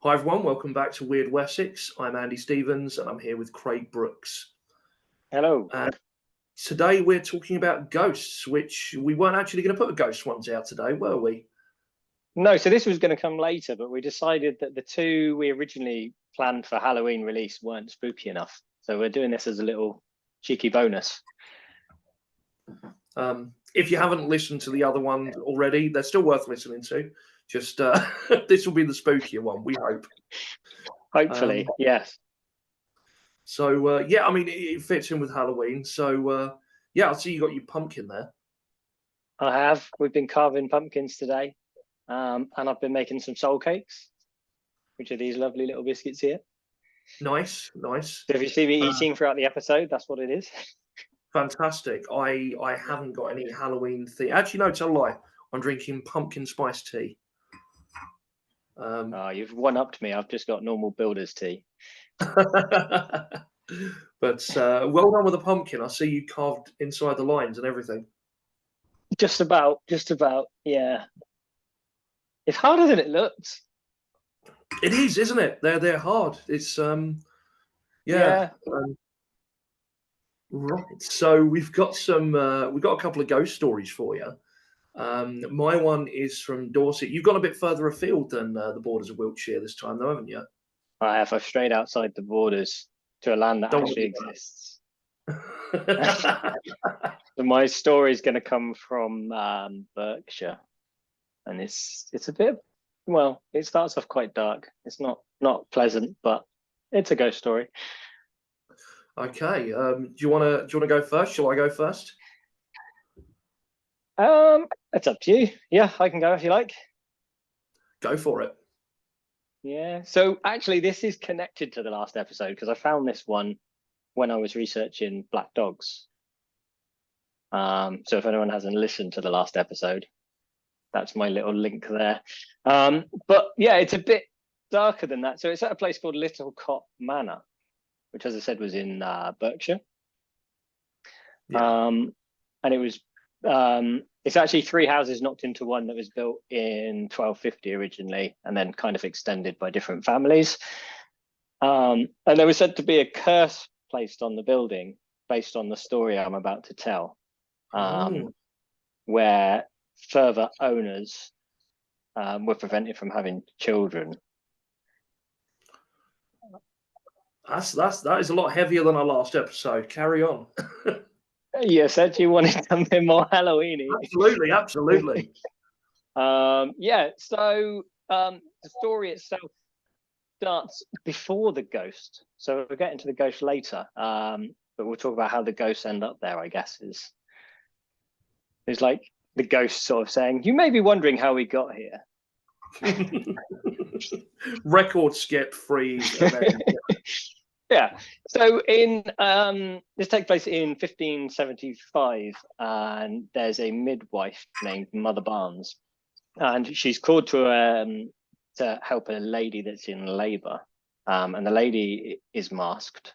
Hi everyone, welcome back to Wyrd Wessex. I'm Andy Stevens and I'm here with Craig Brooks. Hello. Today we're talking about ghosts, which we weren't actually going to put a ghost ones out today, were we? No, so this was going to come later, but we decided that the two we originally planned for Halloween release weren't spooky enough. So we're doing this as a little cheeky bonus. If you haven't listened to the other one already, they're still worth listening to. Just this will be the spookier one, we hope. Hopefully, yes. So yeah, I mean it fits in with Halloween. So yeah, I see you got your pumpkin there. I have. We've been carving pumpkins today, and I've been making some soul cakes, which are these lovely little biscuits here. Nice, nice. So if you see me eating throughout the episode, that's what it is. Fantastic. I haven't got any Halloween thing. Actually, no, it's a lie. I'm drinking pumpkin spice tea. You've one-upped me. I've just got normal builder's tea. But well done with the pumpkin. I see you carved inside the lines and everything. Just about. Yeah. It's harder than it looks. It is, isn't it? They're hard. It's Yeah. Right. So we've got a couple of ghost stories for you. My one is from Dorset. You've gone a bit further afield than the borders of Wiltshire this time, though, haven't you? I have. I've strayed outside the borders to a land that actually exists. So my story is going to come from Berkshire, and it's a bit, well, it starts off quite dark. It's not pleasant, but it's a ghost story. Okay. Do you want to go first? Shall I go first? It's up to you. Yeah, I can go if you like. Go for it. Yeah. So actually, this is connected to the last episode because I found this one when I was researching black dogs. So if anyone hasn't listened to the last episode, that's my little link there. But yeah, it's a bit darker than that. So it's at a place called Little Cop Manor, which, as I said, was in Berkshire. Yeah. And it was it's actually three houses knocked into one that was built in 1250 originally, and then kind of extended by different families. And there was said to be a curse placed on the building based on the story I'm about to tell, where further owners were prevented from having children. That is a lot heavier than our last episode. Carry on. You said you wanted something more Halloween-y. Absolutely. Yeah, so the story itself starts before the ghost. So we'll get into the ghost later, but we'll talk about how the ghosts end up there, I guess, is like the ghost sort of saying, you may be wondering how we got here. Record skip freeze. Yeah. So in this takes place in 1575, and there's a midwife named Mother Barnes, and she's called to help a lady that's in labour, and the lady is masked,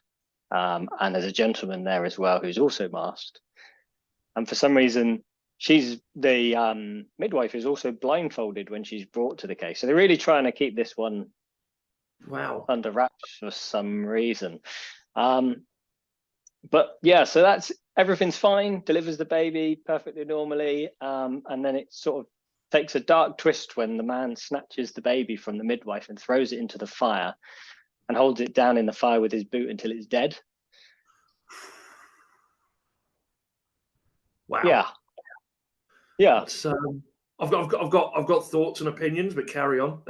and there's a gentleman there as well who's also masked, and for some reason she's the midwife is also blindfolded when she's brought to the case. So they're really trying to keep this one under wraps for some reason. But yeah, so that's everything's fine, delivers the baby perfectly normally, and then it sort of takes a dark twist when the man snatches the baby from the midwife and throws it into the fire and holds it down in the fire with his boot until it's dead. Wow. Yeah. I've got thoughts and opinions, but carry on.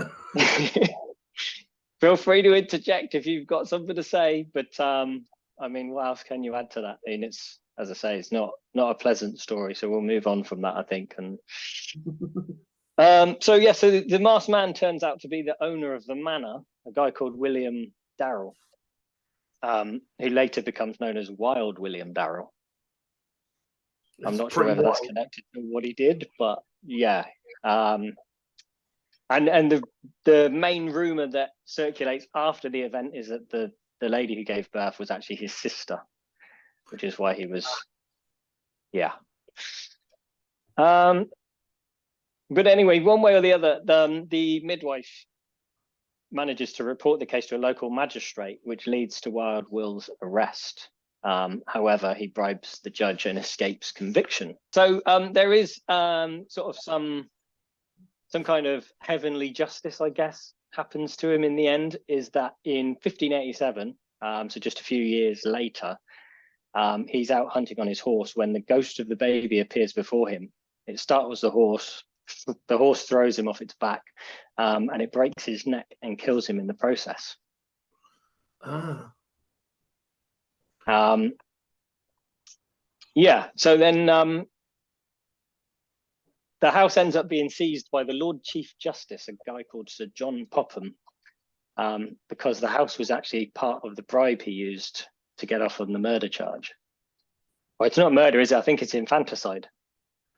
Feel free to interject if you've got something to say, but I mean, what else can you add to that? I mean, it's, as I say, it's not a pleasant story, so we'll move on from that, I think. And so the masked man turns out to be the owner of the manor, a guy called William Darrell, who later becomes known as Wild William Darrell. I'm not sure whether that's connected to what he did, but yeah. And the main rumor that circulates after the event is that the lady who gave birth was actually his sister, which is why he was, yeah. But anyway, one way or the other, the midwife manages to report the case to a local magistrate, which leads to Wild Will's arrest. However, he bribes the judge and escapes conviction. So there is sort of some kind of heavenly justice, I guess, happens to him in the end. Is that in 1587, so just a few years later, he's out hunting on his horse when the ghost of the baby appears before him. It startles the horse. The horse throws him off its back, and it breaks his neck and kills him in the process. Yeah, so then the house ends up being seized by the Lord Chief Justice, a guy called Sir John Popham, because the house was actually part of the bribe he used to get off on the murder charge. Well, it's not murder, is it? I think it's infanticide.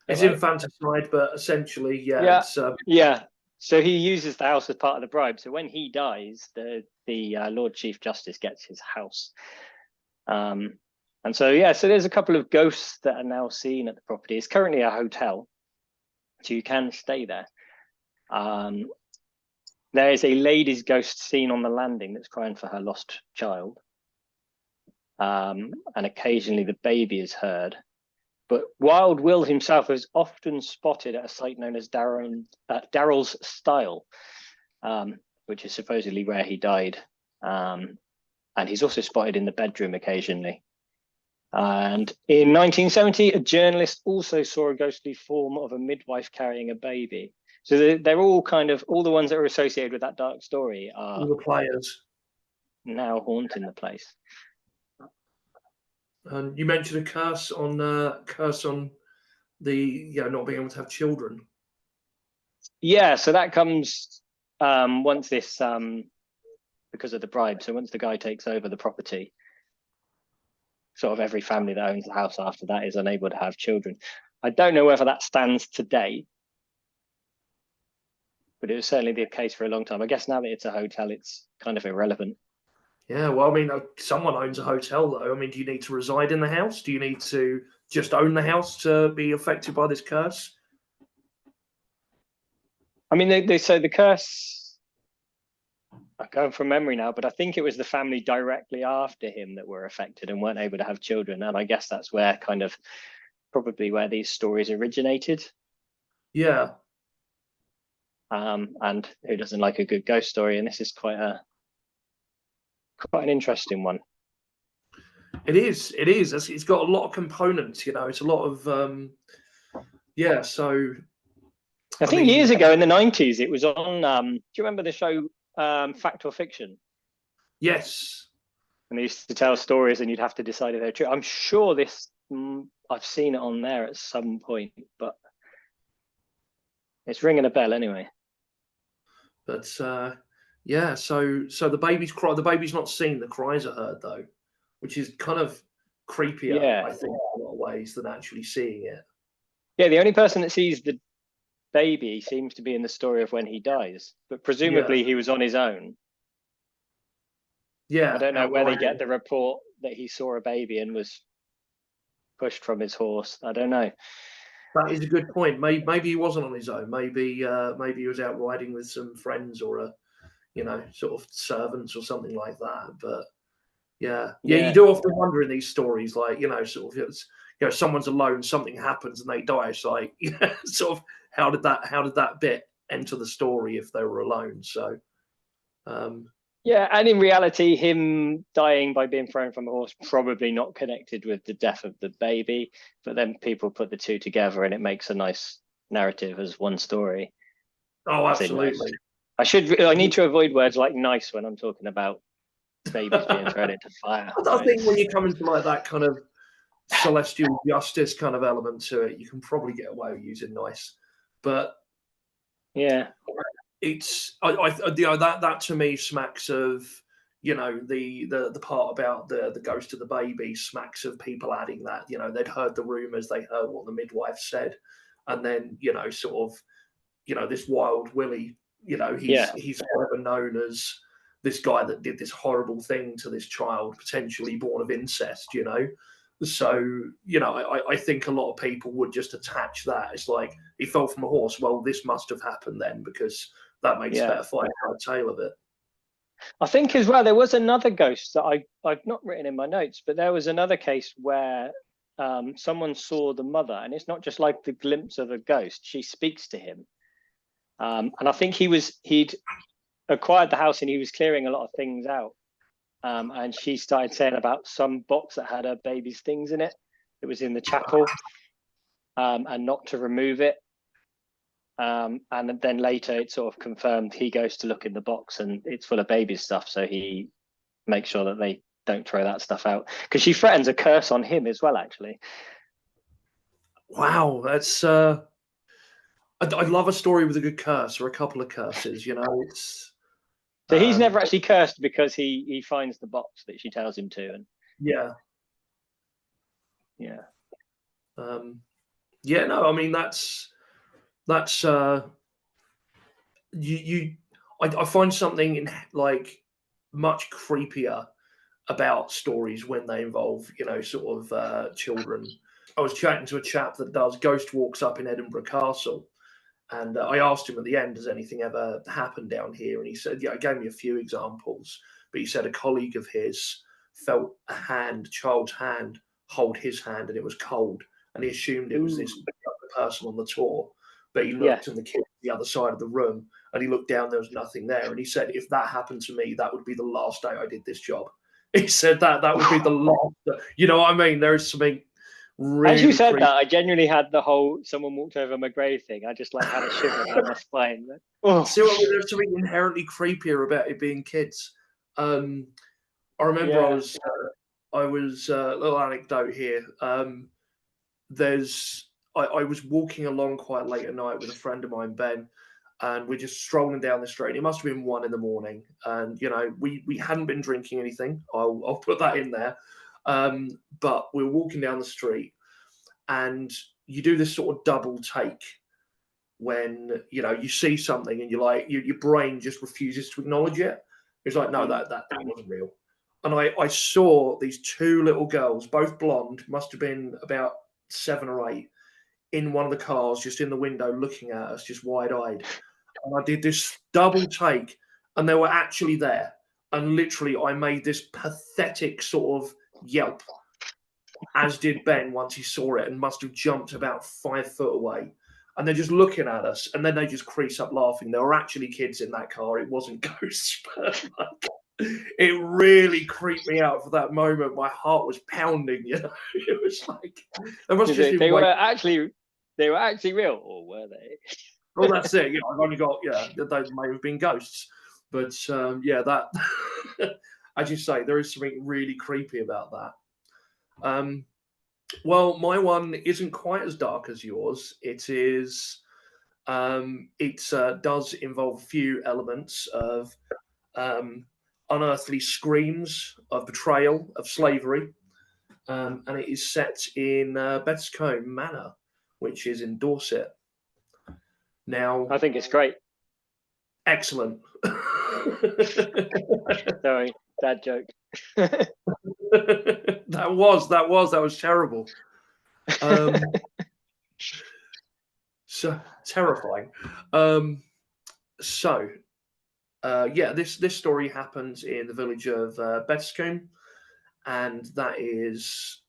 It's infanticide, but essentially, yeah. Yeah. So he uses the house as part of the bribe. So when he dies, the Lord Chief Justice gets his house. And so, yeah, so there's a couple of ghosts that are now seen at the property. It's currently a hotel, so you can stay there. There is a lady's ghost seen on the landing that's crying for her lost child. And occasionally the baby is heard. But Wild Will himself is often spotted at a site known as Darrell's Stile, which is supposedly where he died. And he's also spotted in the bedroom occasionally. And in 1970, a journalist also saw a ghostly form of a midwife carrying a baby. So they're all kind of, all the ones that are associated with that dark story are all the players now haunting the place. And you mentioned a curse on the not being able to have children. Yeah, so that comes once this because of the bribe. So once the guy takes over the property, sort of every family that owns the house after that is unable to have children. I don't know whether that stands today, but it was certainly the case for a long time. I guess now that it's a hotel, it's kind of irrelevant. Yeah, well, I mean, someone owns a hotel, though. I mean, do you need to reside in the house? Do you need to just own the house to be affected by this curse? I mean, they say the curse, I'm going from memory now, but I think it was the family directly after him that were affected and weren't able to have children. And I guess that's where kind of probably where these stories originated. Yeah. And who doesn't like a good ghost story? And this is quite an interesting one. It is. It's got a lot of components, It's a lot of So I think years ago in the 90s, it was on. Do you remember the show Fact or Fiction? Yes. And they used to tell stories, and you'd have to decide if they're true. I'm sure I've seen it on there at some point, but it's ringing a bell anyway. But so the baby's cry. The baby's not seen. The cries are heard though, which is kind of creepier, I think, in a lot of ways than actually seeing it. Yeah, the only person that sees the baby seems to be in the story of when he dies, but presumably he was on his own. Yeah, I don't know where they get the report that he saw a baby and was pushed from his horse. I don't know. That is a good point. Maybe he wasn't on his own. Maybe he was out riding with some friends or sort of servants or something like that. But yeah, you do often wonder in these stories, like sort of someone's alone, something happens, and they die. It's like sort of how did that bit enter the story if they were alone? So. Yeah, and in reality, him dying by being thrown from a horse probably not connected with the death of the baby, but then people put the two together and it makes a nice narrative as one story. Oh, absolutely. I need to avoid words like nice when I'm talking about babies being thrown into fire. I think when you come into like that kind of celestial justice kind of element to it, you can probably get away with using nice. But yeah. It's that to me smacks of the part about the ghost of the baby smacks of people adding that they'd heard the rumors, they heard what the midwife said, and then sort of this Wild Willie, he's forever known as this guy that did this horrible thing to this child potentially born of incest. So, I think a lot of people would just attach that. It's like, he fell from a horse. Well, this must have happened then, because that makes a better fight out tale of it. I think as well, there was another ghost that I've not written in my notes, but there was another case where someone saw the mother, and it's not just like the glimpse of a ghost. She speaks to him. And I think he'd acquired the house and he was clearing a lot of things out. And she started saying about some box that had her baby's things in it. It was in the chapel, and not to remove it. And then later it sort of confirmed he goes to look in the box and it's full of baby stuff. So he makes sure that they don't throw that stuff out, because she threatens a curse on him as well, actually. Wow, that's I'd love a story with a good curse or a couple of curses. It's so he's never actually cursed because he finds the box that she tells him to, and yeah. No, I mean that's I find something in like much creepier about stories when they involve sort of children. I was chatting to a chap that does ghost walks up in Edinburgh Castle, and I asked him at the end, has anything ever happened down here? And he said, yeah, he gave me a few examples, but he said a colleague of his felt a child's hand, hold his hand, and it was cold, and he assumed it was this person on the tour. But he looked and the kid on the other side of the room, and he looked down, there was nothing there. And he said, if that happened to me, that would be the last day I did this job. He said that would be the last. You know what I mean? There is something really. As you said that, I genuinely had the whole someone walked over my grave thing. I just had a shiver down my spine. See, there's something inherently creepier about it being kids. I remember I was a little anecdote here. I was walking along quite late at night with a friend of mine, Ben, and we're just strolling down the street. It must have been 1 a.m, and we hadn't been drinking anything. I'll put that in there. But we were walking down the street, and you do this sort of double take when you see something and you're like your brain just refuses to acknowledge it. It's like, no, that wasn't real. And I saw these 2 little girls, both blonde, must have been about 7 or 8, in one of the cars, just in the window, looking at us, just wide-eyed. And I did this double take, and they were actually there. And literally, I made this pathetic sort of yelp, as did Ben once he saw it, and must have jumped about 5 foot away. And they're just looking at us, and then they just crease up laughing. There were actually kids in that car. It wasn't ghosts. It really creeped me out for that moment. My heart was pounding. It was like they were actually real, or were they? Well, that's it. I've only got those may have been ghosts, but that as you say, there is something really creepy about that. Well, my one isn't quite as dark as yours. It is. It does involve a few elements of unearthly screams of betrayal, of slavery, and it is set in Bettiscombe Manor, which is in Dorset. Now, I think it's great. Excellent. Sorry, bad joke. that was terrible. So terrifying. This story happens in the village of Bettiscombe, and that is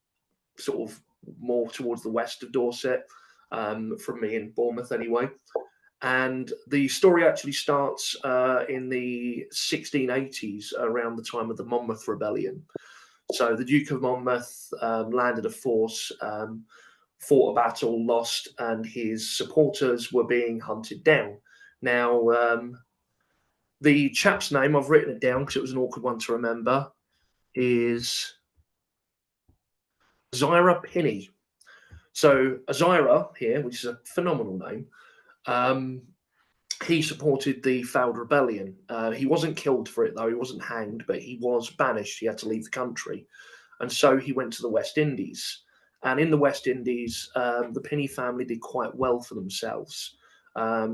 sort of more towards the west of Dorset, from me in Bournemouth anyway. And the story actually starts in the 1680s, around the time of the Monmouth Rebellion. So the Duke of Monmouth landed a force, fought a battle, lost, and his supporters were being hunted down. Now, the chap's name, I've written it down because it was an awkward one to remember, is Zyra Pinney. So Zyra here, which is a phenomenal name, he supported the failed rebellion. He wasn't killed for it, though. He wasn't hanged, but he was banished. He had to leave the country. And so he went to the West Indies. And in the West Indies, the Pinney family did quite well for themselves.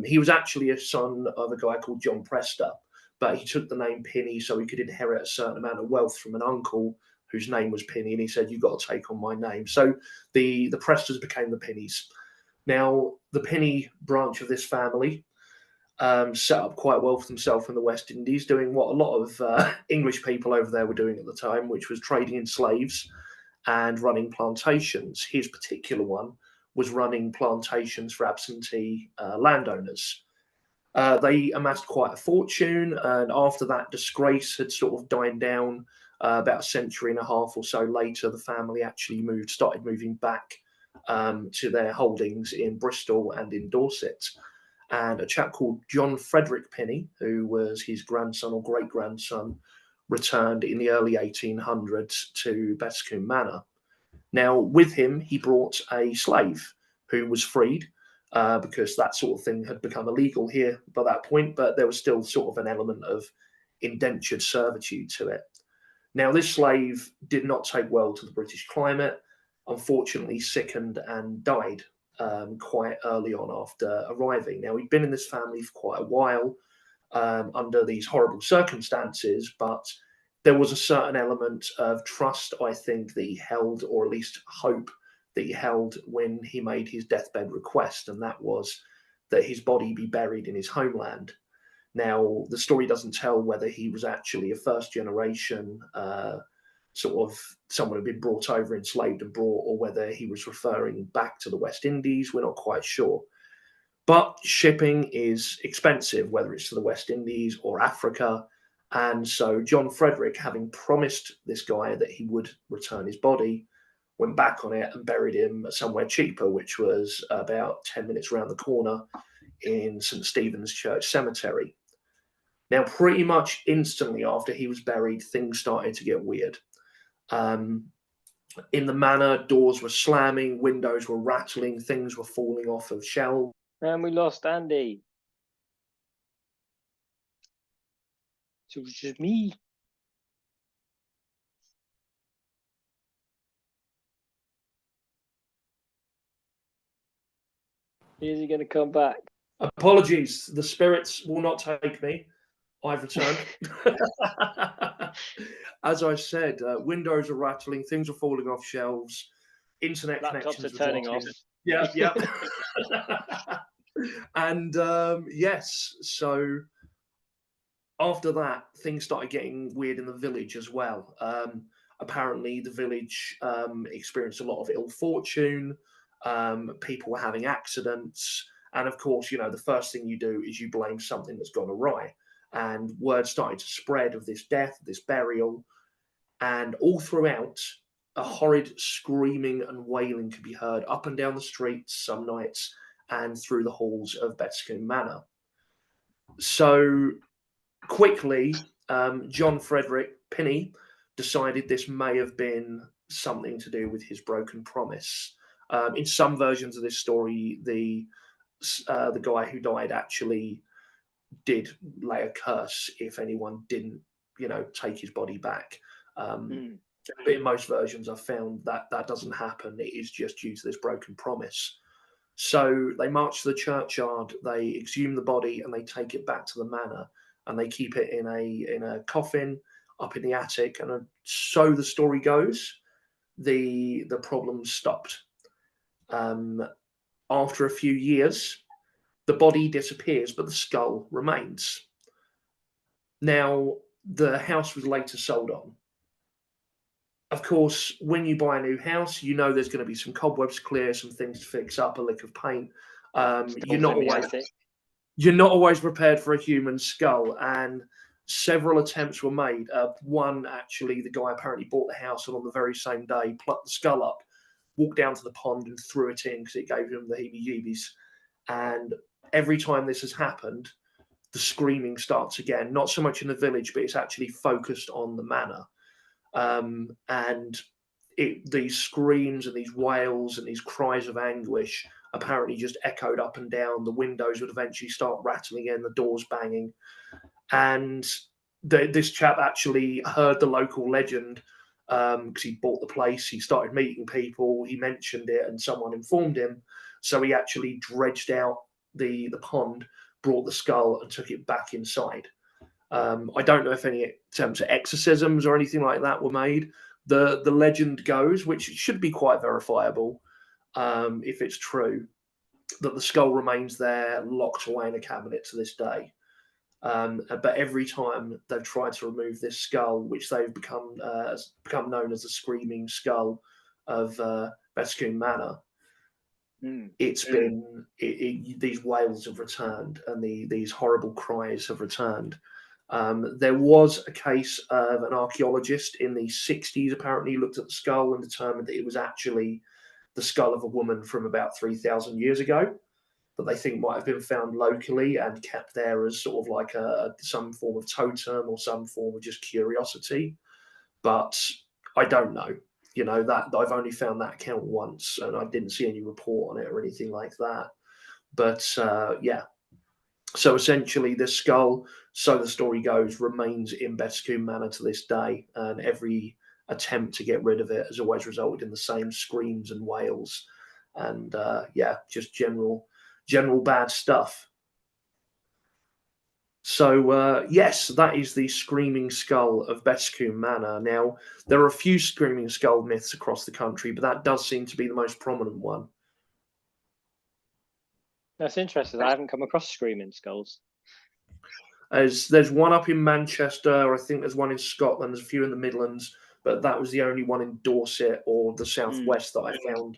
He was actually a son of a guy called John Prester, but he took the name Pinney so he could inherit a certain amount of wealth from an uncle whose name was Pinney, and he said, you've got to take on my name. So the Presters became the Pinneys. Now, the Pinney branch of this family set up quite well for himself in the West Indies, doing what a lot of English people over there were doing at the time, which was trading in slaves and running plantations. His particular one was running plantations for absentee landowners. They amassed quite a fortune, and after that disgrace had sort of died down, about a century and a half or so later, the family actually started moving back to their holdings in Bristol and in Dorset. And a chap called John Frederick Penny, who was his grandson or great grandson, returned in the early 1800s to Bettiscombe Manor. Now, with him, he brought a slave who was freed because that sort of thing had become illegal here by that point, but there was still sort of an element of indentured servitude to it. Now, this slave did not take well to the British climate, unfortunately, sickened and died quite early on after arriving. Now, he'd been in this family for quite a while under these horrible circumstances, but there was a certain element of trust, I think, that he held, or at least hope that he held when he made his deathbed request, and that was that his body be buried in his homeland. Now, the story doesn't tell whether he was actually a first generation sort of someone who'd been brought over, enslaved and brought, or whether he was referring back to the West Indies. We're not quite sure. But shipping is expensive, whether it's to the West Indies or Africa. And so John Frederick, having promised this guy that he would return his body, went back on it and buried him somewhere cheaper, which was about 10 minutes around the corner in St. Stephen's Church Cemetery. Now, pretty much instantly after he was buried, things started to get weird. In the manor, doors were slamming, windows were rattling, things were falling off of shelves. And we lost Andy. So it was just me. Is he going to come back? Apologies, the spirits will not take me. I've returned. As I said, windows are rattling, things are falling off shelves, internet connections are turning off. Yeah, yeah. And yes, so after that, things started getting weird in the village as well. Apparently, the village experienced a lot of ill fortune. People were having accidents. And of course, you know, the first thing you do is you blame something that's gone awry. And word started to spread of this death, this burial. And all throughout, a horrid screaming and wailing could be heard up and down the streets some nights and through the halls of Bettiscombe Manor. So quickly, John Frederick Penny decided this may have been something to do with his broken promise. In some versions of this story, the guy who died actually did lay a curse if anyone didn't, you know, take his body back. But in most versions, I've found that that doesn't happen. It is just due to this broken promise. So they march to the churchyard, they exhume the body, and they take it back to the manor, and they keep it in a coffin up in the attic. And so the story goes, the problem stopped. After a few years, the body disappears, but the skull remains. Now, the house was later sold on. Of course, when you buy a new house, you know there's going to be some cobwebs clear, some things to fix up, a lick of paint. You're not always prepared for a human skull, and several attempts were made. One, actually, the guy apparently bought the house and on the very same day plucked the skull up, walked down to the pond and threw it in because it gave him the heebie-jeebies. And every time this has happened, the screaming starts again, not so much in the village, but it's actually focused on the manor. And these screams and these wails and these cries of anguish apparently just echoed up and down. The windows would eventually start rattling in, the doors banging. And this chap actually heard the local legend because he bought the place. He started meeting people. He mentioned it and someone informed him. So he actually dredged out the pond, brought the skull and took it back inside. I don't know if any attempts at exorcisms or anything like that were made. The legend goes, which should be quite verifiable if it's true, that the skull remains there, locked away in a cabinet to this day. But every time they've tried to remove this skull, which they've become known as the screaming skull of Bettiscombe Manor, it's been these wails have returned, and these horrible cries have returned. There was a case of an archaeologist in the 60s apparently looked at the skull and determined that it was actually the skull of a woman from about 3,000 years ago, that they think might have been found locally and kept there as sort of like some form of totem or some form of just curiosity. But I don't know. You know, that I've only found that account once, and I didn't see any report on it or anything like that. But yeah, so essentially, this skull, so the story goes, remains in Bettiscombe Manor to this day, and every attempt to get rid of it has always resulted in the same screams and wails, and yeah, just general bad stuff. So yes, that is the screaming skull of Bettiscombe Manor. Now, there are a few screaming skull myths across the country, but that does seem to be the most prominent one. That's interesting. I haven't come across screaming skulls. There's one up in Manchester, I think there's one in Scotland, there's a few in the Midlands, but that was the only one in Dorset or the southwest that I found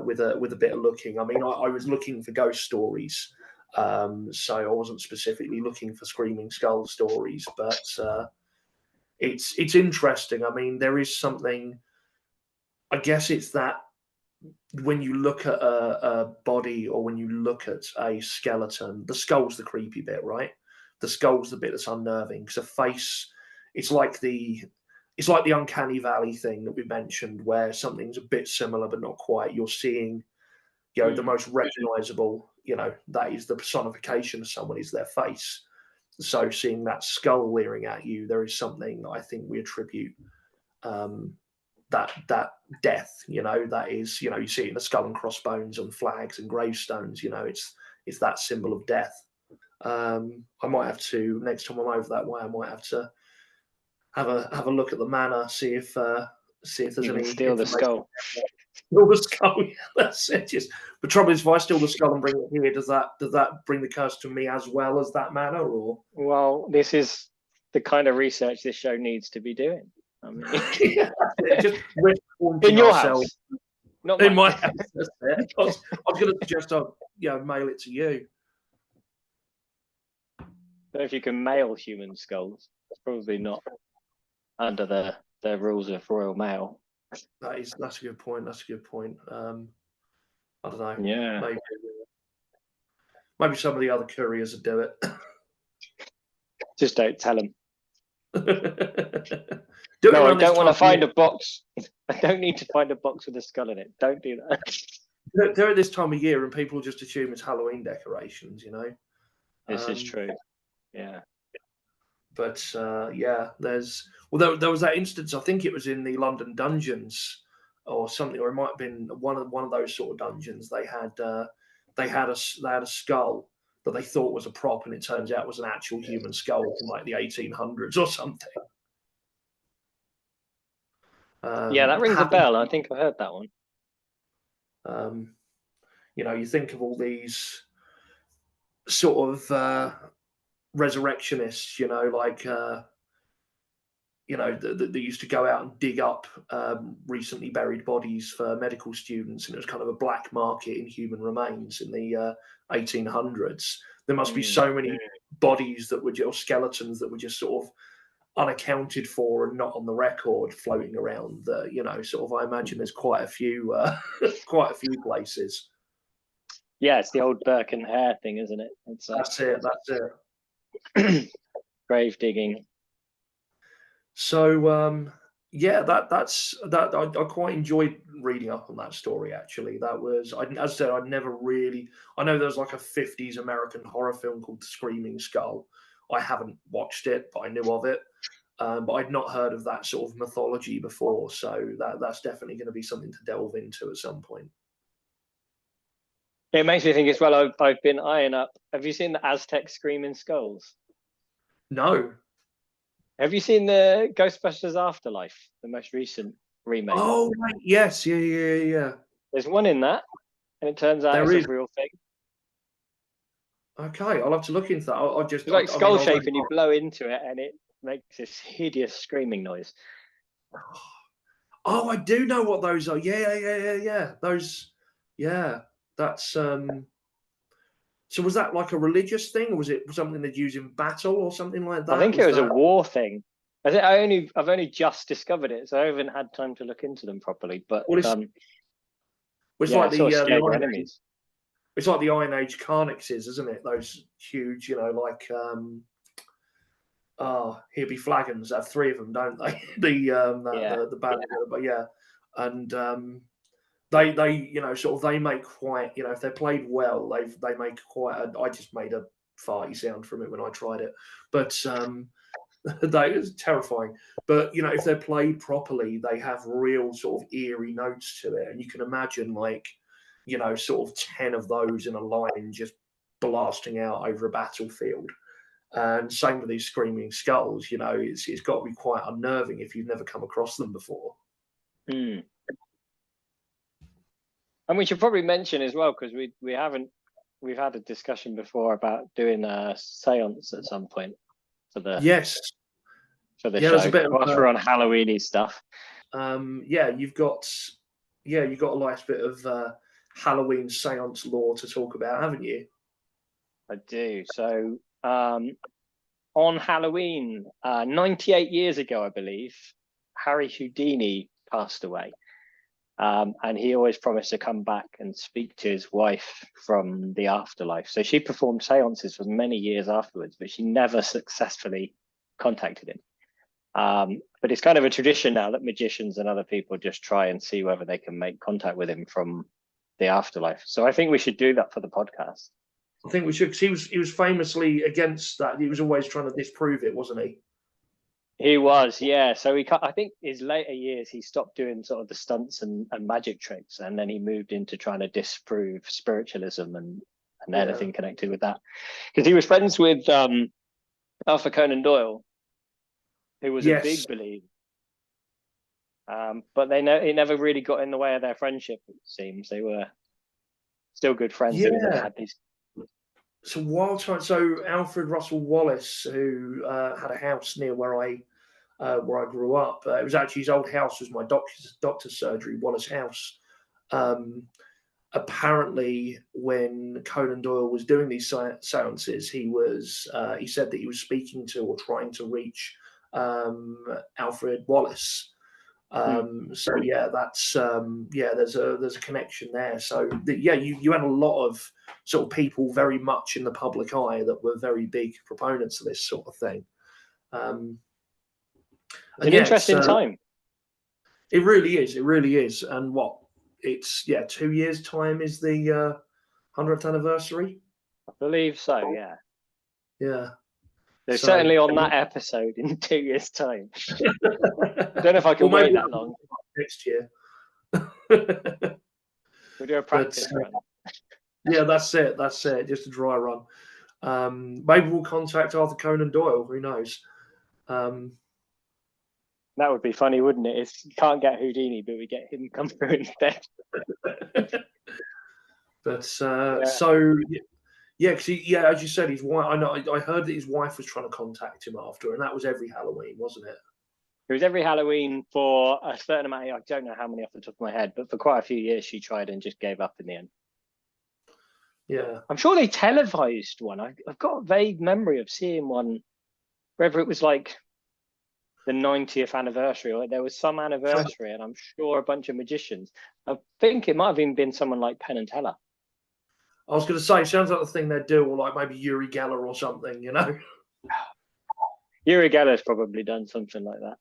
with a bit of looking. I mean, I was looking for ghost stories. So I wasn't specifically looking for screaming skull stories, but it's interesting. I mean, there is something. I guess it's that when you look at a body or when you look at a skeleton, the skull's the creepy bit, right? The skull's the bit that's unnerving because a face, it's like the uncanny valley thing that we mentioned, where something's a bit similar but not quite. You're seeing, you know, the most recognizable, you know, that is the personification of someone is their face. So seeing that skull leering at you, there is something that I think we attribute that death, you know, that is, you know, you see it in the skull and crossbones on flags and gravestones, you know, it's that symbol of death. I might have to, next time I'm over that way, I might have to have a look at the manor, see if there's any steal the skull. Steal the skull, yeah, that's it. Just the trouble is, if I steal the skull and bring it here, does that bring the curse to me as well as that manor, or? Well, this is the kind of research this show needs to be doing. I mean, yeah, just in your house, not in my house. I was going to suggest mail it to you. I don't know if you can mail human skulls. It's probably not under the rules of Royal Mail. That's a good point. That's a good point. I don't know. Yeah. Maybe some of the other couriers would do it. Just don't tell them. No, I don't want to find a box. I don't need to find a box with a skull in it. Don't do that. Do it this time of year, and people just assume it's Halloween decorations. You know. This is true. Yeah. But yeah, there was that instance. I think it was in the London dungeons or something, or it might have been one of those sort of dungeons. They had a skull that they thought was a prop, and it turns out was an actual human skull from like the 1800s or something. Yeah, that rings a bell. I think I heard that one. You know, you think of all these sort of resurrectionists, you know, like you know, that used to go out and dig up recently buried bodies for medical students, and it was kind of a black market in human remains in the 1800s. There must be so many bodies that were just skeletons that were just sort of unaccounted for and not on the record floating around. You know, sort of, I imagine there's quite a few places. Yeah, it's the old Burke and Hare thing, isn't it? That's it. Grave digging. So yeah, that's I quite enjoyed reading up on that story. Actually, that was, as I said, I'd never really. I know there's like a 50s American horror film called The Screaming Skull. I haven't watched it, but I knew of it. But I'd not heard of that sort of mythology before, so that's definitely going to be something to delve into at some point. It makes me think as well. I've been eyeing up. Have you seen the Aztec Screaming Skulls? No. Have you seen the Ghostbusters Afterlife, the most recent remake? Oh, right. Yes, yeah. There's one in that, and it turns out it's a real thing. Okay, I'll have to look into that. It's like skull shape, and you blow into it, and it makes this hideous screaming noise. Oh, I do know what those are. Yeah. Those, yeah. That's So was that like a religious thing, or was it something they'd use in battle, or something like that? I think it was a war thing. I've only just discovered it, so I haven't had time to look into them properly. But it's like the enemies. It's like the Iron Age carnixes, isn't it? Those huge, like here be flagons. Have 3 of them, don't they? The bad, but yeah, and they sort of they make quite, if they're played well, they make quite a. I just made a farty sound from it when I tried it, but it was terrifying. But if they're played properly, they have real sort of eerie notes to it, and you can imagine sort of 10 of those in a line just blasting out over a battlefield. And same with these screaming skulls, it's got to be quite unnerving if you've never come across them before. And we should probably mention as well, because we've had a discussion before about doing a séance at some point for the show. There's a bit of we're on Halloweeny stuff. You've got a nice bit of Halloween séance lore to talk about, haven't you? I do. So on Halloween, 98 years ago, I believe, Harry Houdini passed away. And he always promised to come back and speak to his wife from the afterlife. So she performed séances for many years afterwards, but she never successfully contacted him. But it's kind of a tradition now that magicians and other people just try and see whether they can make contact with him from the afterlife. So I think we should do that for the podcast. I think we should, because he was famously against that. He was always trying to disprove it, wasn't he? He was, yeah. So I think his later years, he stopped doing sort of the stunts and magic tricks, and then he moved into trying to disprove spiritualism and anything connected with that. Because he was friends with Arthur Conan Doyle, who was a big believer. But it never really got in the way of their friendship, it seems. They were still good friends. Yeah. They had these. So So Alfred Russel Wallace, who had a house near where I grew up, it was actually his old house was my doctor's surgery, Wallace House. Apparently, when Conan Doyle was doing these seances, he said that he was speaking to or trying to reach Alfred Wallace. So yeah, that's there's a connection there. So you had a lot of sort of people very much in the public eye that were very big proponents of this sort of thing. An interesting time. It really is. And it's 2 years time is the 100th anniversary. I believe so. Yeah. Yeah. So certainly on that episode in 2 years' time. I don't know if I can wait that long. Next year. We'll do a practice run. Yeah, that's it. Just a dry run. Maybe we'll contact Arthur Conan Doyle. Who knows? That would be funny, wouldn't it? You can't get Houdini, but we get him come through instead. But because as you said, his wife. I heard that his wife was trying to contact him after, and that was every Halloween, wasn't it? It was every Halloween for a certain amount. I don't know how many off the top of my head, but for quite a few years, she tried and just gave up in the end. Yeah, I'm sure they televised one. I've got a vague memory of seeing one, whether it was like the 90th anniversary or there was some anniversary, and I'm sure a bunch of magicians. I think it might have even been someone like Penn and Teller. I was going to say, sounds like the thing they'd do, or like maybe Uri Geller or something, Uri Geller's probably done something like that.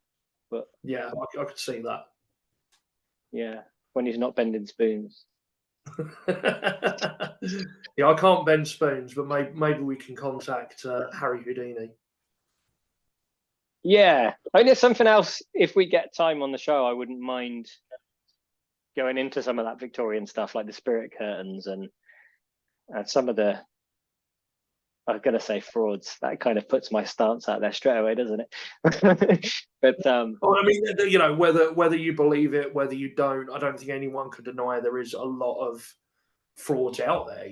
But yeah, I could see that. Yeah, when he's not bending spoons. Yeah, I can't bend spoons, but maybe we can contact Harry Houdini. Yeah, I think there's something else. If we get time on the show, I wouldn't mind going into some of that Victorian stuff, like the spirit curtains and some of the, I'm going to say frauds. That kind of puts my stance out there straight away, doesn't it? But well, I mean, whether you believe it, whether you don't, I don't think anyone could deny there is a lot of frauds out there.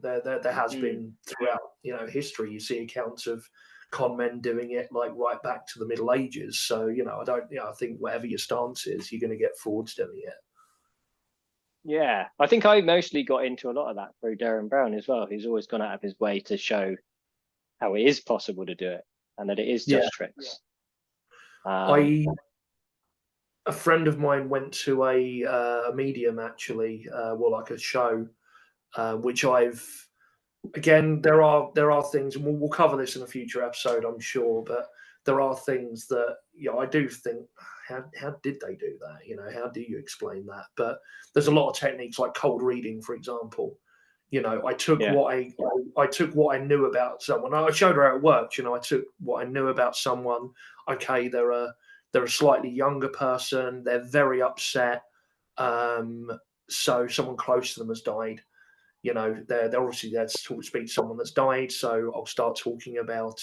There has been throughout history. You see accounts of con men doing it like right back to the Middle Ages. So I think whatever your stance is, you're going to get frauds doing it. Yeah, I think I mostly got into a lot of that through Darren Brown as well. He's always gone out of his way to show how it is possible to do it and that it is just tricks. A friend of mine went to a medium actually, like a show, which there are things, and we'll cover this in a future episode, I'm sure, but there are things that I do think, how did they do that? How do you explain that? But there's a lot of techniques like cold reading, for example. I took what I knew about someone. I showed her how it worked. I took what I knew about someone. Okay, they're a slightly younger person. They're very upset. So someone close to them has died. They're obviously there to speak to someone that's died. So I'll start talking about,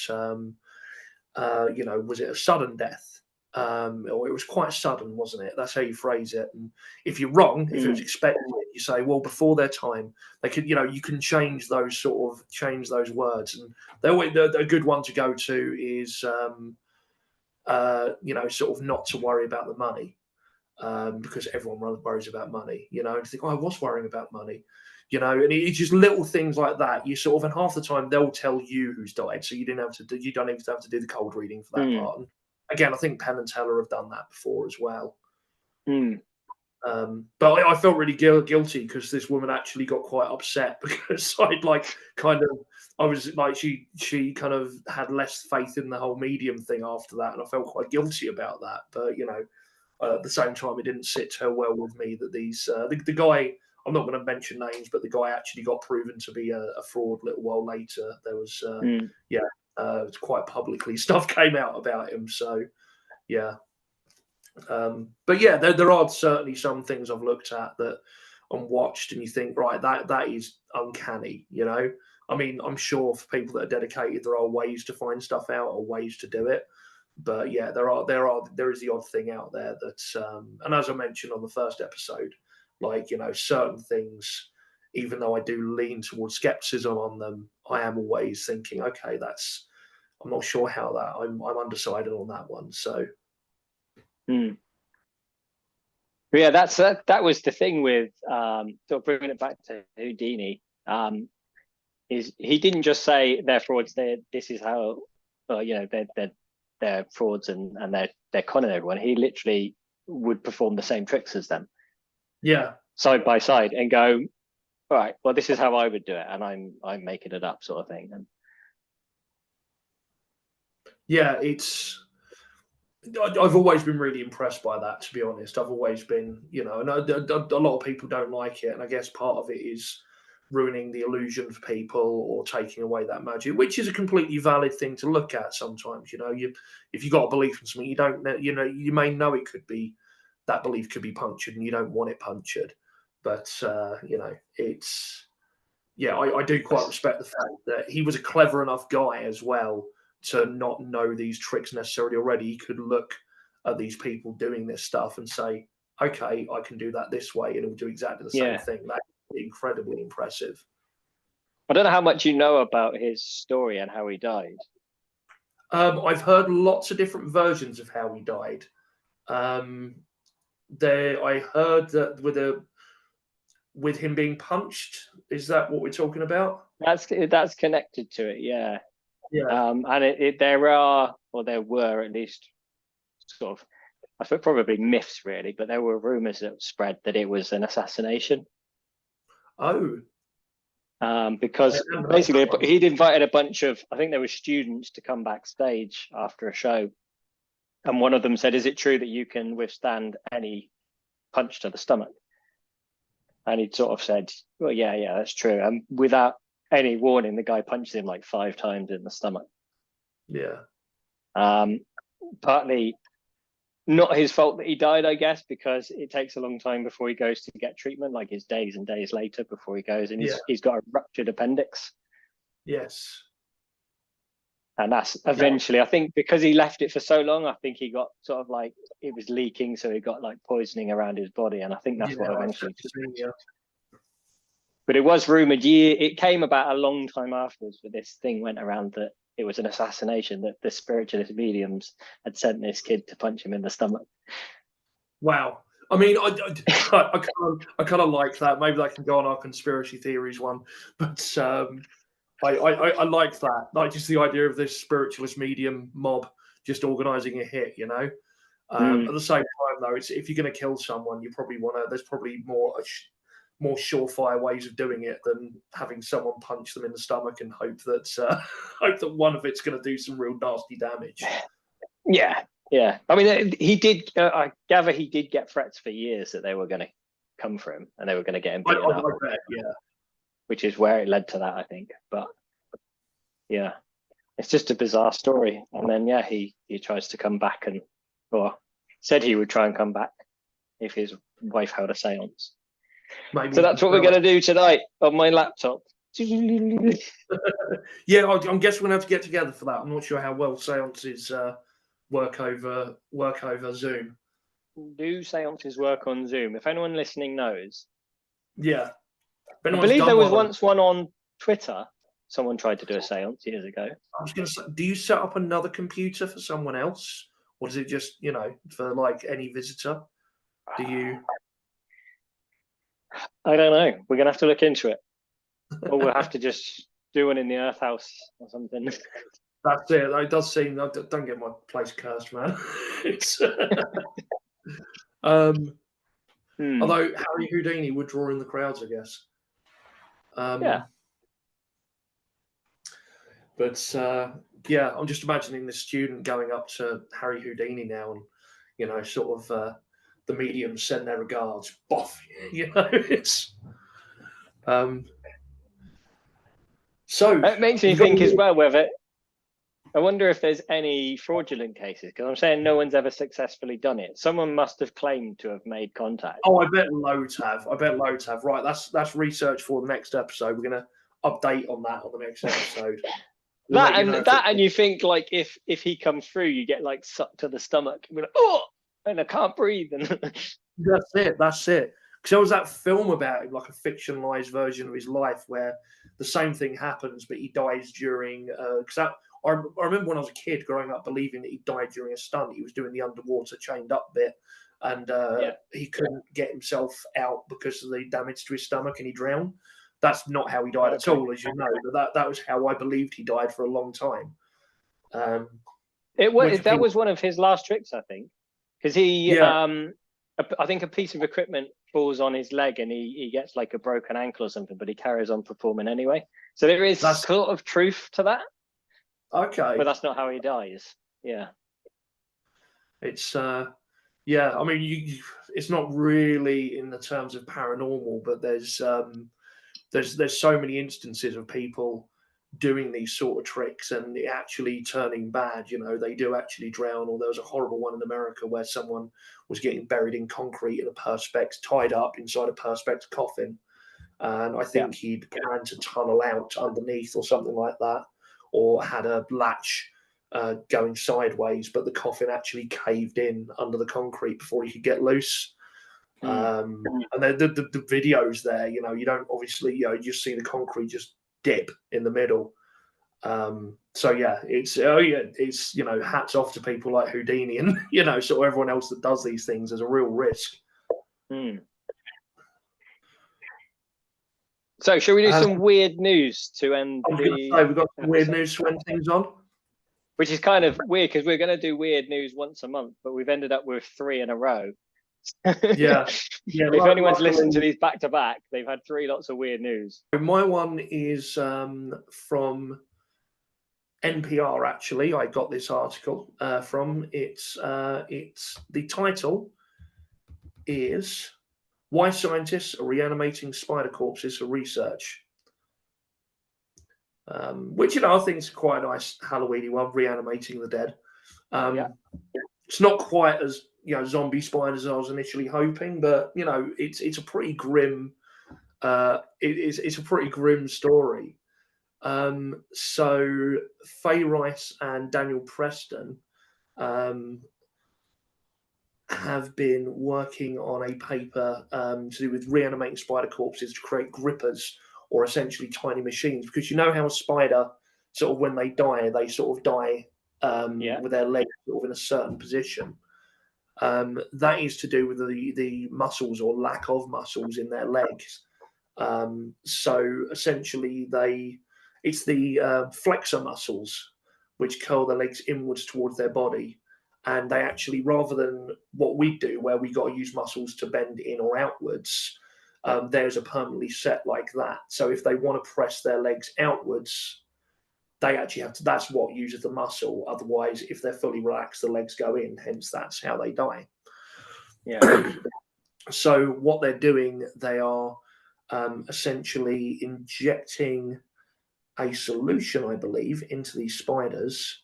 was it a sudden death? Or it was quite sudden, wasn't it? That's how you phrase it. And if you're wrong, if it was expected, you say, well, before their time, they could, you can change those words. And a good one to go to is, sort of not to worry about the money, because everyone worries about money, and you think, I was worrying about money, and it's just little things like that. You sort of, and half the time they'll tell you who's died, so you don't even have to do the cold reading for that part. And again, I think Penn and Teller have done that before as well. But I felt really guilty because this woman actually got quite upset because I was like, she kind of had less faith in the whole medium thing after that, and I felt quite guilty about that. But at the same time, it didn't sit so well with me that these the guy, I'm not going to mention names, but the guy actually got proven to be a fraud a little while later. There was it's quite publicly stuff came out about him. So yeah. But yeah, there are certainly some things I've looked at that and watched, and you think, right, that is uncanny. I mean, I'm sure for people that are dedicated, there are ways to find stuff out or ways to do it. But yeah, there is the odd thing out there that, and as I mentioned on the first episode, like certain things, even though I do lean towards skepticism on them, I am always thinking, okay, I'm not sure how that. I'm undecided on that one. So. Yeah, that was the thing with sort of bringing it back to Houdini. Is he didn't just say they're frauds. This is how, they're frauds and they're conning everyone. He literally would perform the same tricks as them. Yeah, side by side, and go, all right, well, this is how I would do it, and I'm making it up, sort of thing. And yeah, I've always been really impressed by that, to be honest. I've always been, and a lot of people don't like it, and I guess part of it is ruining the illusion for people or taking away that magic, which is a completely valid thing to look at sometimes. If you've got a belief in something, you may know it could be, that belief could be punctured, and you don't want it punctured. But I do quite respect the fact that he was a clever enough guy as well to not know these tricks necessarily already. He could look at these people doing this stuff and say, okay, I can do that this way, and it'll do exactly the same thing. That's incredibly impressive. I don't know how much you know about his story and how he died. I've heard lots of different versions of how he died. I heard that with him being punched. Is that what we're talking about? That's connected to it, yeah. Yeah. And there were at least sort of, I suppose probably myths really, but there were rumors that spread that it was an assassination. Oh. Because basically he'd invited a bunch of, I think there were students to come backstage after a show, and one of them said, "Is it true that you can withstand any punch to the stomach?" And he'd sort of said, "Well, yeah, that's true." And without any warning, the guy punched him like 5 times in the stomach. Yeah. Partly not his fault that he died, I guess, because it takes a long time before he goes to get treatment. Like, it's days and days later before he goes, and he's got a ruptured appendix. Yes. And that's eventually, I think, because he left it for so long, I think he got sort of like, it was leaking, so he got like poisoning around his body, and I think that's what eventually. But it was rumored it came about a long time afterwards, but this thing went around that it was an assassination, that the spiritualist mediums had sent this kid to punch him in the stomach. Wow. I mean, I kind of like that. Maybe that can go on our conspiracy theories one, but I like that. Like just the idea of this spiritualist medium mob just organising a hit. At the same time, though, it's if you're going to kill someone, you probably want to. There's probably more surefire ways of doing it than having someone punch them in the stomach and hope that one of it's going to do some real nasty damage. Yeah. Yeah, I mean, he did. I gather he did get threats for years that they were going to come for him and they were going to get him beaten up. Yeah, which is where it led to that, I think. But yeah, it's just a bizarre story. And then he tries to come back said he would try and come back if his wife held a séance. Maybe so that's what we're going to do tonight on my laptop. Yeah, I'm guessing we're going to have to get together for that. I'm not sure how well séances work over Zoom. Do séances work on Zoom? If anyone listening knows. Yeah. I believe there was once one on Twitter. Someone tried to do a séance years ago. I was going to say, do you set up another computer for someone else? Or is it just, for like any visitor? Do you? I don't know. We're going to have to look into it. Or we'll have to just do one in the Earth House or something. That's it. It does seem. Don't get my place cursed, man. It's, although Harry Houdini would draw in the crowds, I guess. Yeah. But I'm just imagining this student going up to Harry Houdini now, and sort of the mediums send their regards. Boff, it's. So it makes me think as well whether. I wonder if there's any fraudulent cases, because I'm saying no one's ever successfully done it. Someone must have claimed to have made contact. Oh, I bet loads have. Right, that's research for the next episode. We're going to update on that on the next episode. And you think like if he comes through, you get like sucked to the stomach. You're like, oh, and I can't breathe. And That's it. Because there was that film about him, like a fictionalized version of his life, where the same thing happens, but he dies during. I remember when I was a kid growing up believing that he died during a stunt. He was doing the underwater chained up bit, and he couldn't get himself out because of the damage to his stomach, and he drowned. That's not how he died at all, as you know. But that was how I believed he died for a long time. That was one of his last tricks, I think, because I think a piece of equipment falls on his leg and he gets like a broken ankle or something, but he carries on performing anyway. So there is sort of truth to that. Okay. But that's not how he dies. Yeah. It's I mean, it's not really in the terms of paranormal, but there's so many instances of people doing these sort of tricks and it actually turning bad. They do actually drown. Or there was a horrible one in America where someone was getting buried in concrete in a perspex, tied up inside a perspex coffin, and I think he'd planned to tunnel out underneath or something like that, or had a latch going sideways, but the coffin actually caved in under the concrete before he could get loose. And then the videos there, you don't obviously, you just see the concrete just dip in the middle. It's hats off to people like Houdini and sort of everyone else that does these things as a real risk. So, shall we do some weird news to end? We've got some weird news to end things on. Which is kind of weird because we're going to do weird news once a month, but we've ended up with 3 in a row. If anyone's listened to these back to back, they've had 3 lots of weird news. My one is from NPR. Actually, I got this article from. It's the title is "Why Scientists Are Reanimating Spider Corpses for Research," which I think is quite a nice Halloweeny one, reanimating the dead. It's not quite as zombie spiders as I was initially hoping, but it's a pretty grim. It's a pretty grim story. So Faye Rice and Daniel Preston have have been working on a paper to do with reanimating spider corpses to create grippers, or essentially tiny machines. Because you know how a spider, sort of when they die, they sort of die with their legs sort of in a certain position. That is to do with the muscles or lack of muscles in their legs. So essentially, it's the flexor muscles which curl their legs inwards towards their body, and they actually, rather than what we do, where we got to use muscles to bend in or outwards, theirs are permanently set like that. So if they want to press their legs outwards, they actually have to. That's what uses the muscle. Otherwise, if they're fully relaxed, the legs go in. Hence, that's how they die. Yeah. So what they're doing, they are essentially injecting a solution, I believe, into these spiders.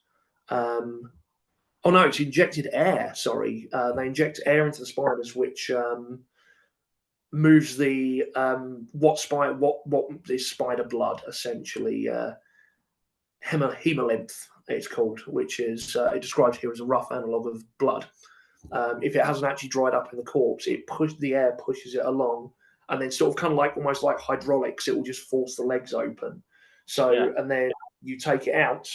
Oh no, it's injected air. Sorry, they inject air into the spiders, which moves the what is spider blood essentially. Hemolymph, it's called, which is it described here as a rough analog of blood. If it hasn't actually dried up in the corpse, the air pushes it along, and then sort of kind of like almost like hydraulics, it will just force the legs open. So and then you take it out,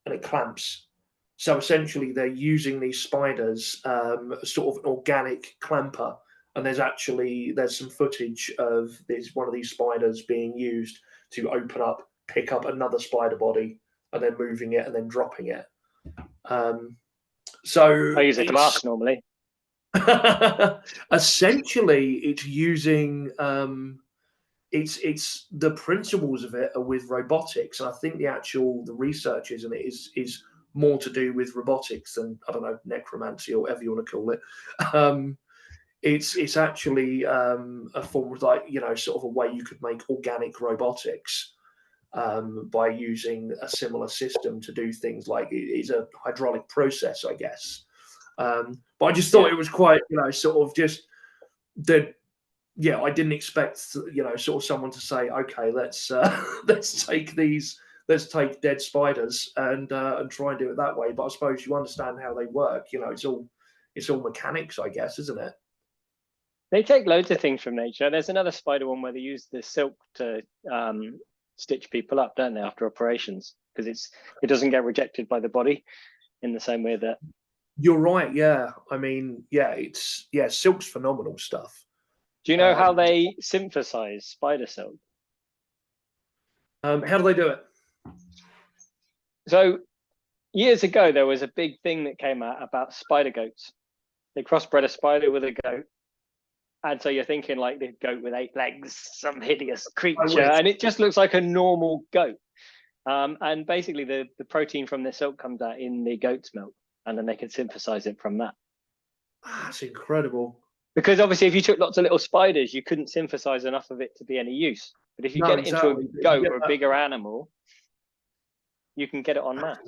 and it clamps. So essentially, they're using these spiders sort of an organic clamper, and there's some footage of one of these spiders being used to open up, pick up another spider body, and then moving it and then dropping it. So I use it to mask normally. Essentially, it's using it's the principles of it are with robotics, and I think the research is more to do with robotics than, I don't know, necromancy or whatever you want to call it. It's actually a form of, like, sort of a way you could make organic robotics by using a similar system to do things like it's a hydraulic process, I guess. But I just thought it was quite, sort of just that. Yeah, I didn't expect, sort of someone to say, okay, let's take dead spiders and try and do it that way. But I suppose you understand how they work. It's all mechanics, I guess, isn't it? They take loads of things from nature. There's another spider one where they use the silk to stitch people up, don't they, after operations, because it doesn't get rejected by the body in the same way that. You're right. Yeah, I mean, silk's phenomenal stuff. Do you know how they synthesize spider silk? How do they do it? So years ago, there was a big thing that came out about spider goats. They crossbred a spider with a goat. And so you're thinking like the goat with 8 legs, some hideous creature, and it just looks like a normal goat. And basically the protein from the silk comes out in the goat's milk, and then they can synthesize it from that. That's incredible. Because obviously if you took lots of little spiders, you couldn't synthesize enough of it to be any use. But if you get it into a goat or a bigger animal, you can get it en masse.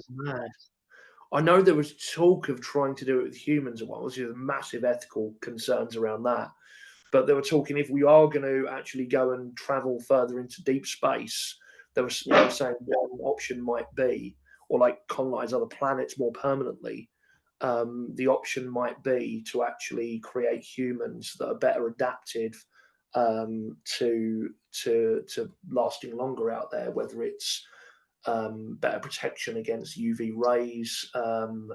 I know there was talk of trying to do it with humans at once. There's massive ethical concerns around that. But they were talking, if we are going to actually go and travel further into deep space, they were saying one option might be, or like colonize other planets more permanently. The option might be to actually create humans that are better adapted to lasting longer out there, whether it's better protection against UV rays and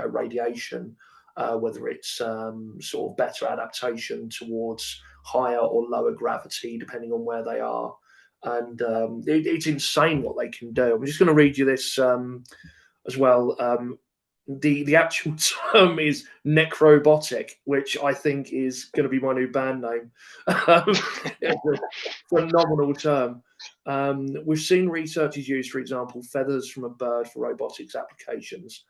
radiation, whether it's sort of better adaptation towards higher or lower gravity, depending on where they are. And it's insane what they can do. I'm just going to read you this as well. The actual term is necrobotic, which I think is going to be my new band name. It's a phenomenal term. We've seen researchers use, for example, feathers from a bird for robotics applications.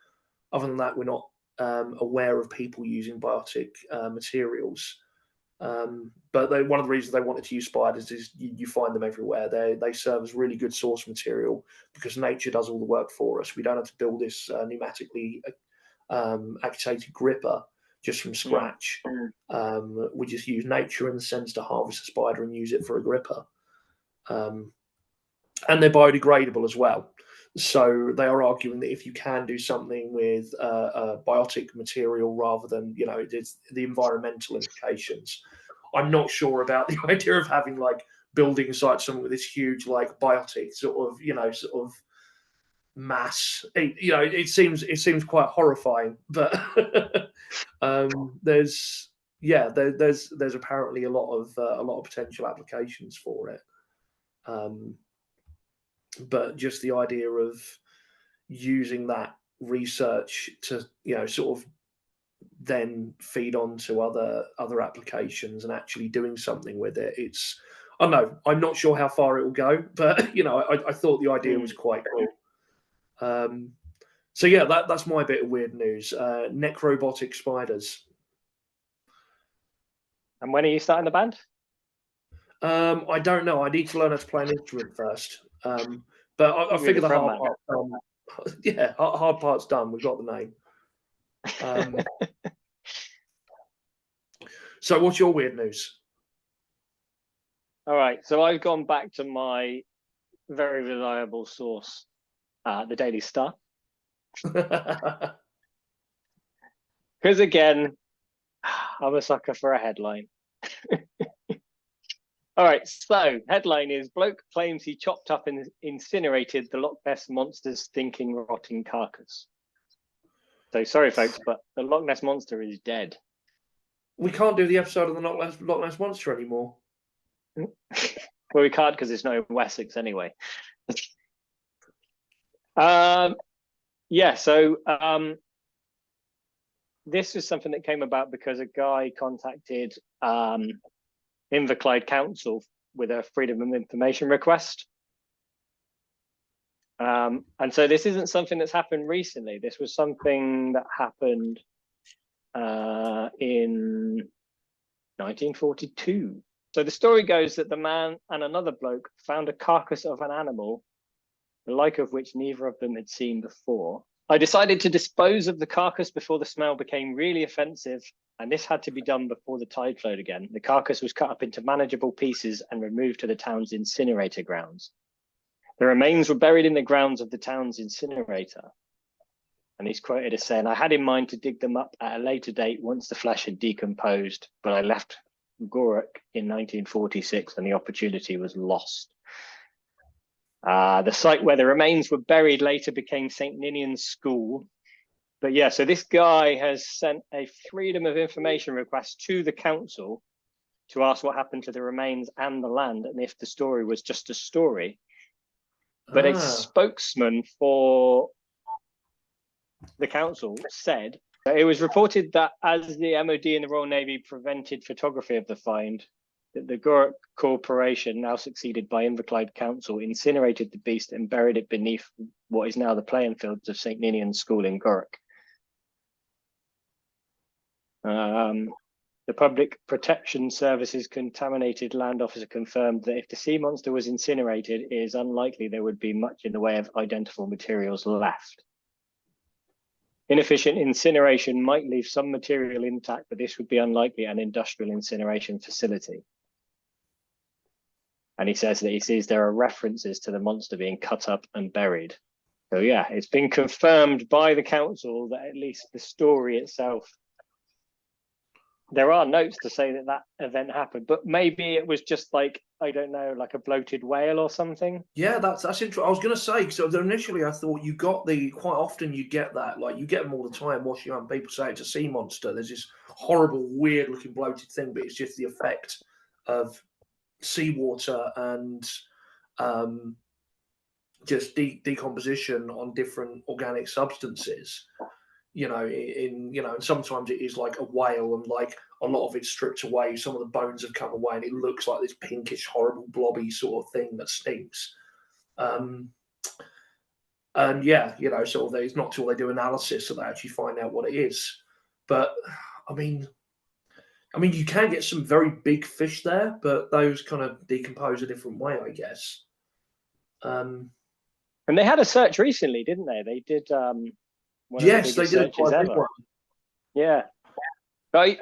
Other than that, we're not aware of people using biotic materials. But one of the reasons they wanted to use spiders is you find them everywhere. They serve as really good source material because nature does all the work for us. We don't have to build this pneumatically actuated gripper just from scratch. We just use nature in the sense to harvest a spider and use it for a gripper. And they're biodegradable as well. So they are arguing that if you can do something with biotic material rather than, it's the environmental implications. I'm not sure about the idea of having like building sites something with this huge like biotic sort of mass. It seems quite horrifying, but there's there's apparently a lot of potential applications for it. Um, but just the idea of using that research to sort of then feed on to other applications and actually doing something with it, it's I don't know, I'm not sure how far it will go, but I thought the idea was quite cool. So yeah, that's my bit of weird news. Necrobotic spiders. And when are you starting the band? I don't know. I need to learn how to play an instrument first. But I figure the hard part. Yeah, hard part's done. We've got the name. So, what's your weird news? All right. So I've gone back to my very reliable source, the Daily Star. Because again, I'm a sucker for a headline. All right, so headline is bloke claims he chopped up and incinerated the Loch Ness Monster's stinking, rotting carcass. So sorry, folks, but the Loch Ness Monster is dead. We can't do the episode of the Loch Ness Monster anymore. Well, we can't because it's not in Wessex anyway. This was something that came about because a guy contacted Inverclyde Council with a freedom of information request. And so this isn't something that's happened recently. This was something that happened in 1942. So the story goes that the man and another bloke found a carcass of an animal, the like of which neither of them had seen before. I decided to dispose of the carcass before the smell became really offensive, and this had to be done before the tide flowed again. The carcass was cut up into manageable pieces and removed to the town's incinerator grounds. The remains were buried in the grounds of the town's incinerator. And he's quoted as saying, I had in mind to dig them up at a later date once the flesh had decomposed, but I left Gourock in 1946 and the opportunity was lost. The site where the remains were buried later became St. Ninian's School. But yeah, so this guy has sent a freedom of information request to the council to ask what happened to the remains and the land and if the story was just a story. But a spokesman for the council said it was reported that as the MOD and the Royal Navy prevented photography of the find, that the Gourock Corporation, now succeeded by Inverclyde Council, incinerated the beast and buried it beneath what is now the playing fields of St. Ninian's School in Gourock. The Public Protection Service's contaminated land officer confirmed that if the sea monster was incinerated, it is unlikely there would be much in the way of identifiable materials left. Inefficient incineration might leave some material intact, but this would be unlikely an industrial incineration facility. And he says that he sees there are references to the monster being cut up and buried. So yeah, it's been confirmed by the council that at least the story itself, there are notes to say that that event happened, but maybe it was just like, I don't know, like a bloated whale or something. Yeah, that's interesting. I was going to say, because initially I thought quite often you get that, like you get them all the time washing up, people say it's a sea monster. There's this horrible, weird looking bloated thing, but it's just the effect of seawater and just decomposition on different organic substances. And sometimes it is like a whale and like a lot of it's stripped away. Some of the bones have come away and it looks like this pinkish, horrible, blobby sort of thing that stinks. And yeah, sort of it's not till they do analysis that they actually find out what it is. But I mean, you can get some very big fish there, but those kind of decompose a different way, I guess. And they had a search recently, didn't they? They did yes, they did quite a big one. Yeah.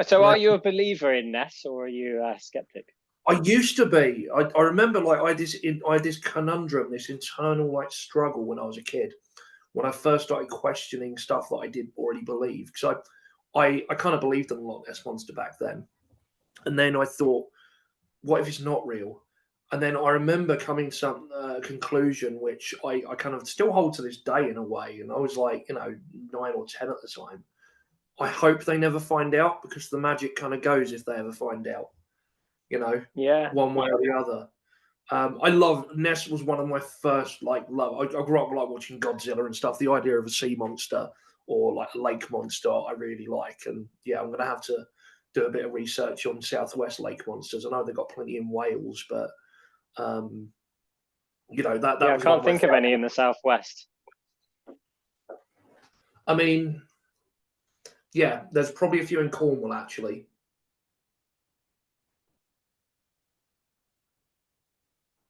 So are you a believer in Ness or are you a skeptic? I used to be. I remember like I had this conundrum, this internal like struggle when I was a kid, when I first started questioning stuff that I did already believe. Because I kind of believed in a Loch Ness monster back then, and then I thought, what if it's not real? And then I remember coming to some conclusion, which I kind of still hold to this day in a way. And I was like, 9 or 10 at the time. I hope they never find out because the magic kind of goes if they ever find out, Yeah. one way or the other. I love Ness was one of my first like love. I grew up like watching Godzilla and stuff. The idea of a sea monster or like a lake monster, I really like. And yeah, I'm gonna have to do a bit of research on Southwest lake monsters. I know they've got plenty in Wales, but um, that Yeah, I was one can't of my think of first. any in the southwest. I mean, yeah, there's probably a few in Cornwall actually.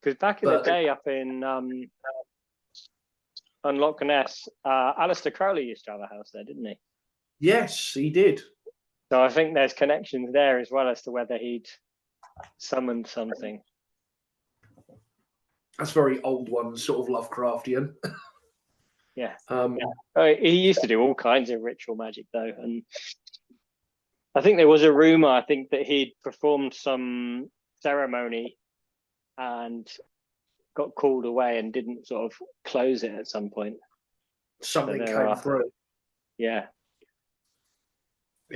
Because back in the But day, up in on Loch Ness, Alistair Crowley used to have a house there, didn't he? yes, he did. So I think there's connections there as well as to whether he'd summoned something. That's very old one, sort of Lovecraftian. Yeah. Um, He used to do all kinds of ritual magic though, and I think there was a rumor. I think that he'd performed some ceremony and got called away and didn't sort of close it at some point. Something came through. Yeah.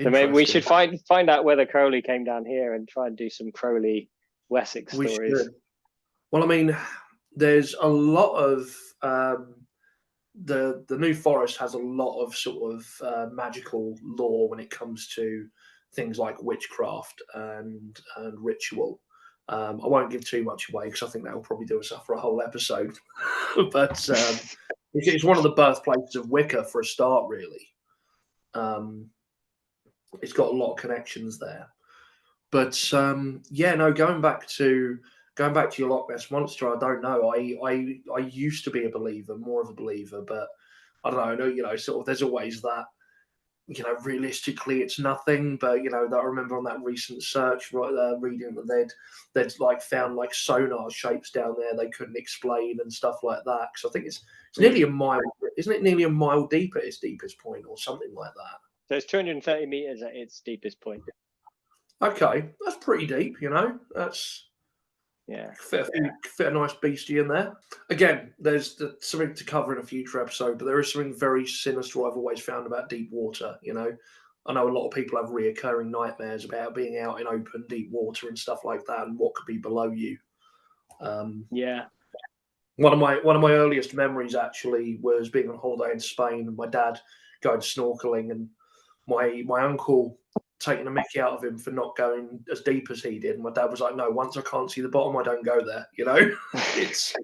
So maybe we should find out whether Crowley came down here and try and do some Crowley Wessex stories. Should. Well, I mean, there's a lot of the New Forest has a lot of sort of magical lore when it comes to things like witchcraft and ritual. I won't give too much away because I think that will probably do us up for a whole episode. But it's one of the birthplaces of Wicca for a start, really. It's got a lot of connections there. But yeah, no, going back to your Loch Ness monster, I don't know. I used to be a believer, more of a believer, but I don't know. Sort of. There's always that. Realistically, it's nothing. But that I remember on that recent search, right, reading that they'd like found like sonar shapes down there they couldn't explain and stuff like that. Because I think it's nearly a mile, isn't it? Nearly a mile deep at its deepest point, or something like that. So it's 230 meters at its deepest point. Okay, that's pretty deep. That's fit a nice beastie in there. Again, there's something to cover in a future episode, but there is something very sinister I've always found about deep water. I know a lot of people have reoccurring nightmares about being out in open deep water and stuff like that, and what could be below you. Yeah. One of my earliest memories actually was being on holiday in Spain and my dad going snorkeling, and my uncle taking a mickey out of him for not going as deep as he did. And my dad was like, "No, once I can't see the bottom, I don't go there." It's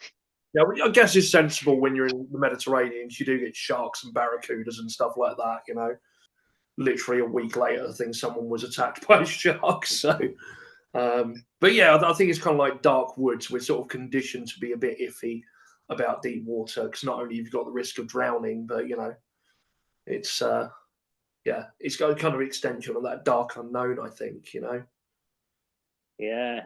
I guess it's sensible when you're in the Mediterranean. You do get sharks and barracudas and stuff like that. Literally a week later, I think someone was attacked by a shark. So, but yeah, I think it's kind of like dark woods. We're sort of conditioned to be a bit iffy about deep water because not only have you got the risk of drowning, but it's yeah, it's got a kind of extension of that dark unknown, I think, Yeah.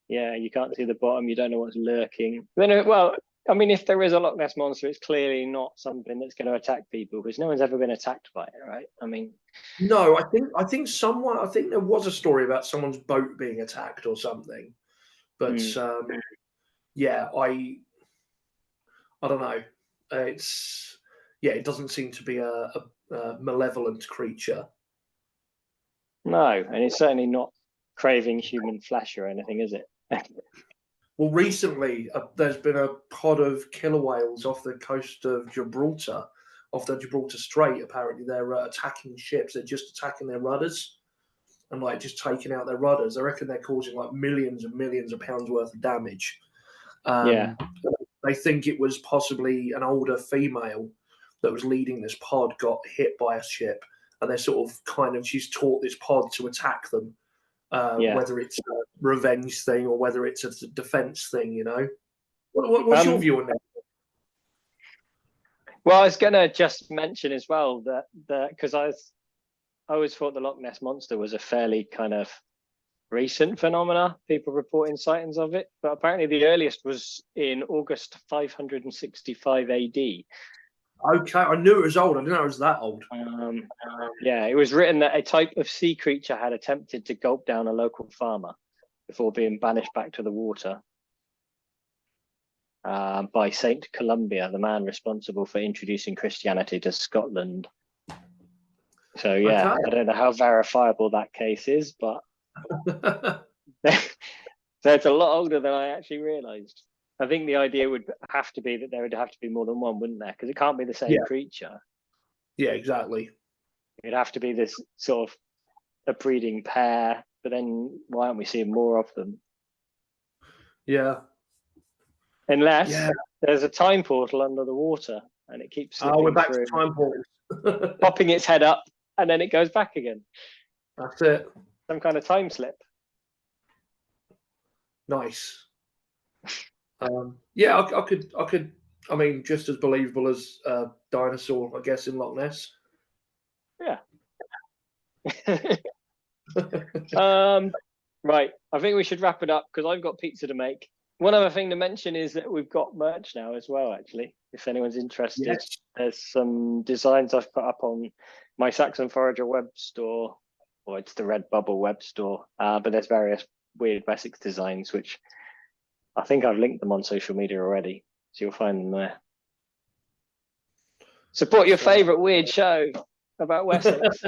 Yeah, you can't see the bottom, you don't know what's lurking. Then, well, I mean, if there is a Loch Ness monster, it's clearly not something that's going to attack people because no one's ever been attacked by it, right? I mean, no, I think there was a story about someone's boat being attacked or something, but yeah, I don't know. It doesn't seem to be a malevolent creature. no, and it's certainly not craving human flesh or anything, is it? Well, recently there's been a pod of killer whales off the coast of Gibraltar, off the Gibraltar Strait. Apparently, they're attacking ships. They're just attacking their rudders and like just taking out their rudders. I reckon they're causing like millions and millions of pounds worth of damage. Yeah. They think it was possibly an older female that was leading this pod got hit by a ship, and they're sort of she's taught this pod to attack them. Whether it's a revenge thing or whether it's a defense thing, What's your view on that? Well, I was going to just mention as well that because I always thought the Loch Ness monster was a fairly kind of recent phenomena, people reporting sightings of it, but apparently the earliest was in August 565 AD. Okay, I knew it was old. I didn't know it was that old. Yeah, it was written that a type of sea creature had attempted to gulp down a local farmer before being banished back to the water by Saint Columba, the man responsible for introducing Christianity to Scotland. So yeah, okay. I don't know how verifiable that case is, but that's a lot older than I actually realised. I think the idea would have to be that there would have to be more than one, wouldn't there? Because it can't be the same creature. Yeah, exactly. It'd have to be this sort of a breeding pair, but then why aren't we seeing more of them? Yeah. Unless there's a time portal under the water and it keeps slipping we're back through, to time portals. popping its head up, and then it goes back again. That's it. Some kind of time slip. Nice. Yeah, I could. I mean, just as believable as dinosaur, I guess, in Loch Ness. Yeah. Right. I think we should wrap it up because I've got pizza to make. One other thing to mention is that we've got merch now as well, actually. If anyone's interested, there's some designs I've put up on my Saxon Forager web store, or it's the Redbubble web store. But there's various Wyrd Wessex designs, which I think I've linked them on social media already. So you'll find them there. Support your favourite weird show about Wessex.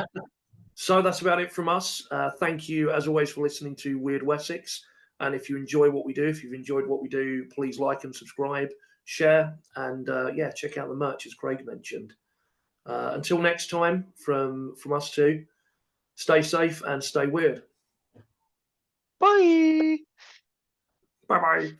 So that's about it from us. Thank you, as always, for listening to Wyrd Wessex. And if you enjoy what we do, if you've enjoyed what we do, please like and subscribe, share, and check out the merch, as Craig mentioned. Until next time, from us two, stay safe and stay weird. Bye. Bye-bye.